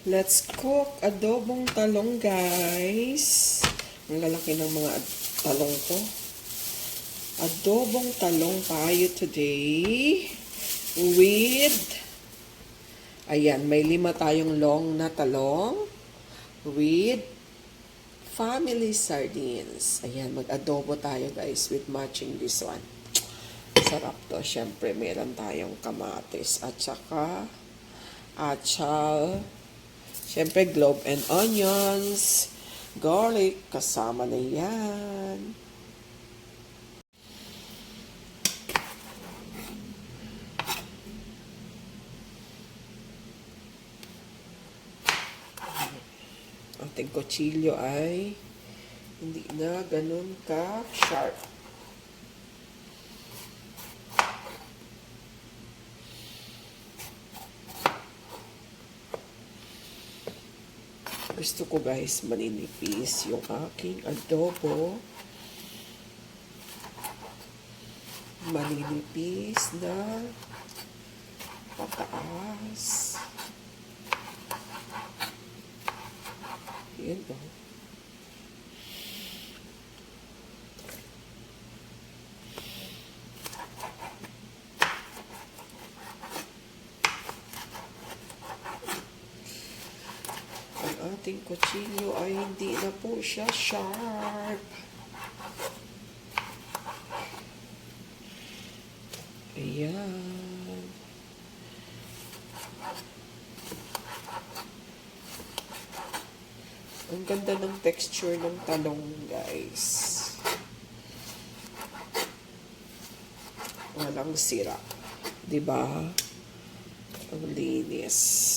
Let's cook adobong talong, guys. Ang lalaki ng mga talong ko. Adobong talong tayo today with, ayan, may 5 tayong long na talong with family sardines. Ayan, mag-adobo tayo, guys, with matching this one. Sarap to. Siyempre, meron tayong kamatis at saka achal. Siyempre, clove and onions, garlic, kasama na yan. Ating kutsilyo ay hindi na ganun ka-sharp. Gusto ko, guys, maninipis yung aking adobo. Maninipis na pataas. Yan o. Ating kutsilyo ay hindi na po siya sharp. Ayan. Ang ganda ng texture ng talong, guys. Walang sira. Diba? Ang linis.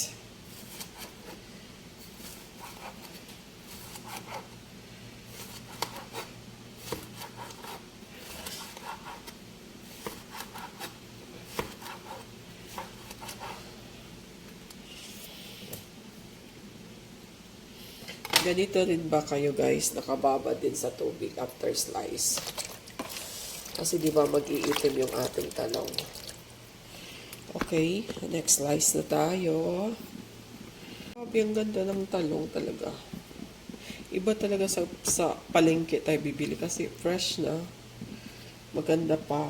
Ganito rin ba kayo, guys, nakababa din sa tubig after slice? Kasi di ba mag-iitim yung ating talong. Okay, next slice na tayo. Ang ganda ng talong talaga. Iba talaga sa palengke tayo bibili kasi fresh na. Maganda pa.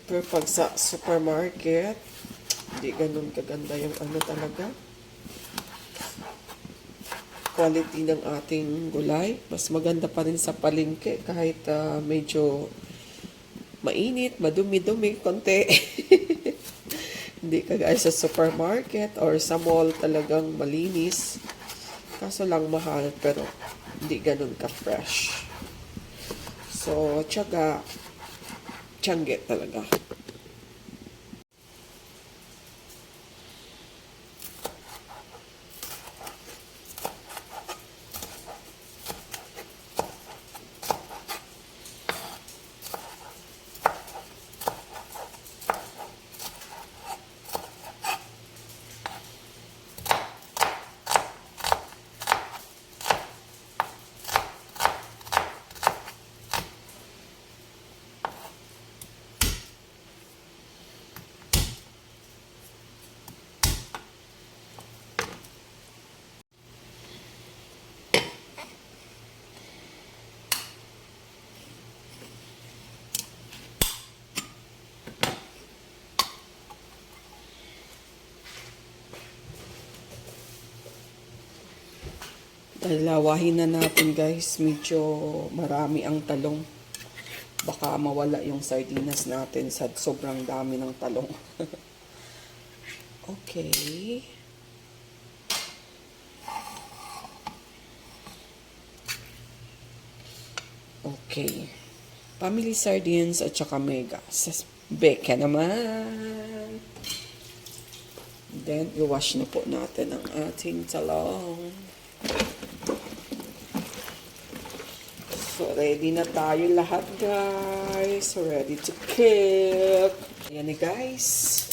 Pero pag sa supermarket, hindi ganun kaganda yung ano talaga. Quality ng ating gulay. Mas maganda pa rin sa palengke kahit medyo mainit, madumi-dumi, konti. Hindi kagaya sa supermarket or sa mall talagang malinis. Kaso lang mahal pero hindi ganun ka-fresh. So, tiyangge talaga. Lawahin na natin, guys. Medyo marami ang talong. Baka mawala yung sardinas natin sa sobrang dami ng talong. Okay. Okay. Family sardines at saka mega. Beka naman. Then, i-wash na po natin ang ating talong. So, ready na tayo lahat, guys. Ready to cook. Ayan na, guys.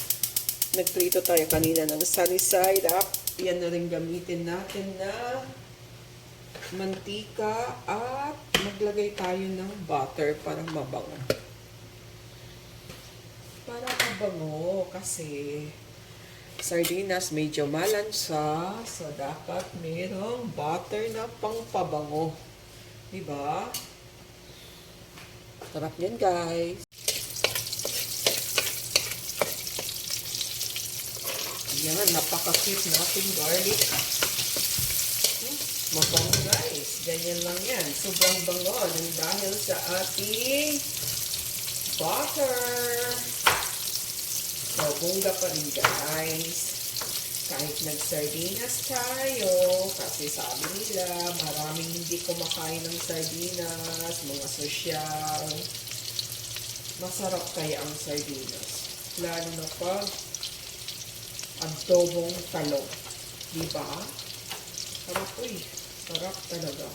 Nagprito tayo kanina ng sunny side up. Yan na rin gamitin natin na mantika at maglagay tayo ng butter para mabango. Para mabango kasi sardinas medyo malansa, so dapat merong butter na pangpabango. Diba? Sarap yan, guys. Yan, napaka-cute natin garlic. Mabango, guys. Ganyan lang yan. Sobrang bango dahil sa ating butter. So, bongga pa rin, guys. Kahit nag-sardinas tayo, kasi sabi nila, maraming hindi kumakain ng sardinas, mga sosyal. Masarap kaya ang sardinas. Lalo na pag adobong talong. Diba? Sarap, uy. Sarap talaga.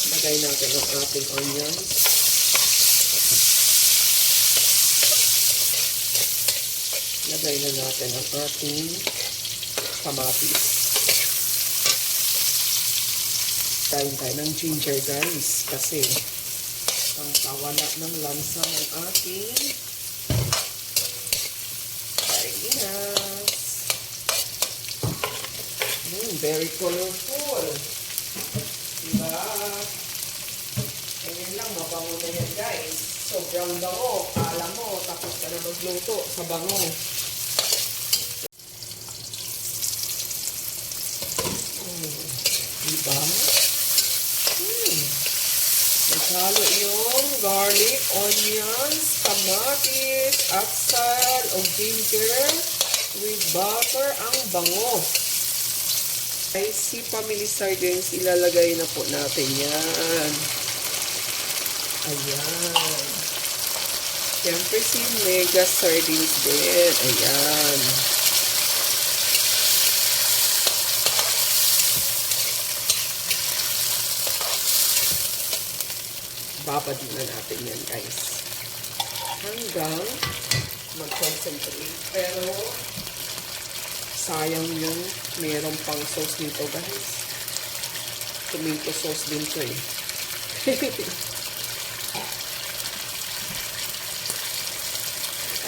Lagay natin ang ating onions. Lagay na natin ang ating kamatis. Kain tayo ng ginger, guys, kasi ang kawala ng lansa ng ating sardinas. Very colorful. Diba? Ganyan lang, mabango na yan, guys. Sobrang bango. Kala mo, tapos ka na magluto sa bango. Diba? Naghalo yung garlic, onions, kamatis, atsal, o ginger with butter. Ang bango. Guys, si Family Sardines, ilalagay na po natin yan. Ayan. Siyempre si Mega Sardines din. Ayan. Babad na natin yan, guys. Hanggang mag-concentrate. Pero, sayang yung merong pang sauce nito, guys. Tomato sauce din to eh.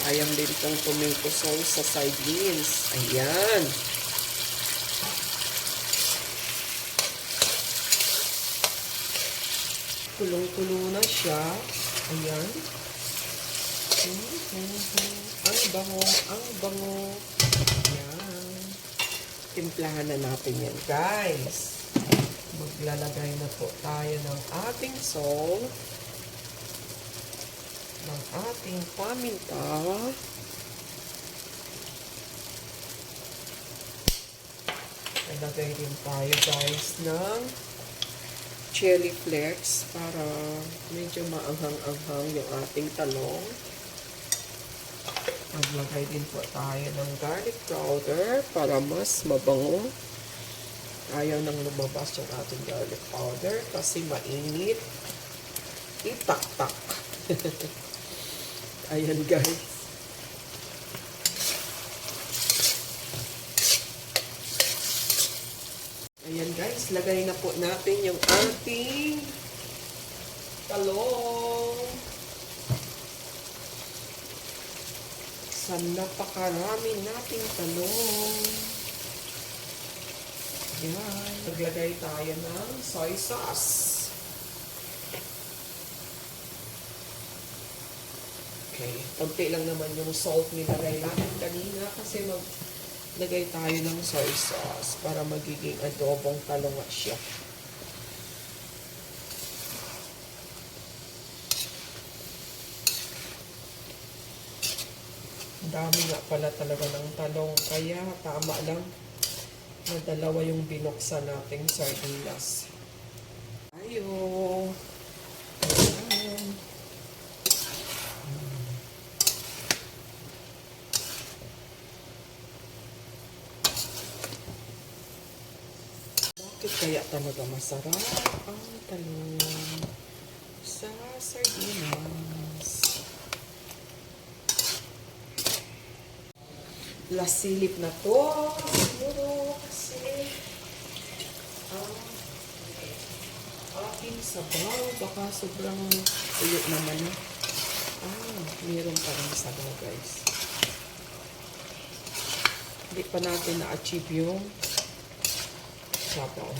Sayang din tong tomato sauce sa sardines. Ayan. Kulong-kulo na siya. Ayan. Ang bango, ang bango. Ayan. Timplahan na natin yan, guys. Maglalagay na po tayo ng ating salt, ng ating paminta, nalagay din tayo, guys, ng chili flakes para medyo maanghang-anghang yung ating talong. Maglagay din po tayo ng garlic powder para mas mabango. Ayaw nang lumabas yung ating garlic powder kasi mainit. Itak-tak. Ayan, guys. Ayan, guys, lagay na po natin yung ating talong. Sa napakarami nating talong. Ayan, naglagay tayo ng soy sauce. Okay, konti lang naman yung salt nilagay natin kanina kasi maglagay tayo ng soy sauce para magiging adobong talong siya. Dami nga pala talaga ng talong, kaya tama lang na dalawa yung binuksan nating sardinas. Ayo. Ayan. Bakit kaya talaga masarap ang talong sa sardinas? Lasilip na to. Siguro kasi ang ating sabaw baka sobrang ulit naman. Meron pa rin sabaw, guys. Hindi pa natin na-achieve yung sabaw.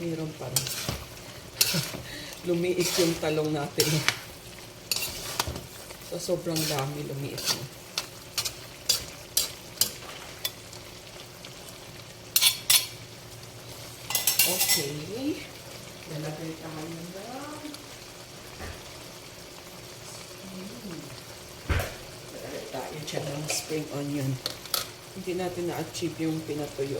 Meron pa rin. Lumiit yung talong natin. So, sobrang dami lumiit mo. Okay. Lalagay tayo ng lalagay tayo dyan ng spring onion. Hindi natin na-achieve yung pinatuyo.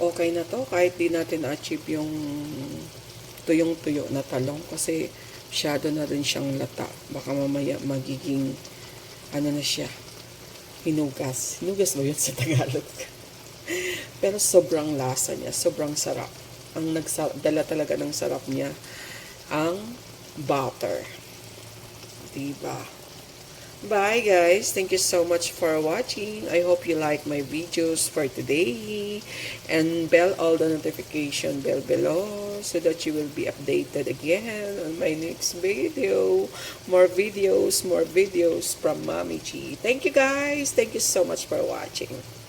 Okay na to kahit di natin na-achieve yung tuyong-tuyo na talong kasi masyado na rin siyang lata. Baka mamaya magiging ano na siya, hinugas. Hinugas mo yun sa Tagalog. Pero sobrang lasa niya, sobrang sarap. Ang dala talaga ng sarap niya ang butter. Diba? Bye guys. Thank you so much for watching. I hope you like my videos for today. And bell all the notification bell below so that you will be updated again on my next video. More videos from Mommy G. Thank you guys. Thank you so much for watching.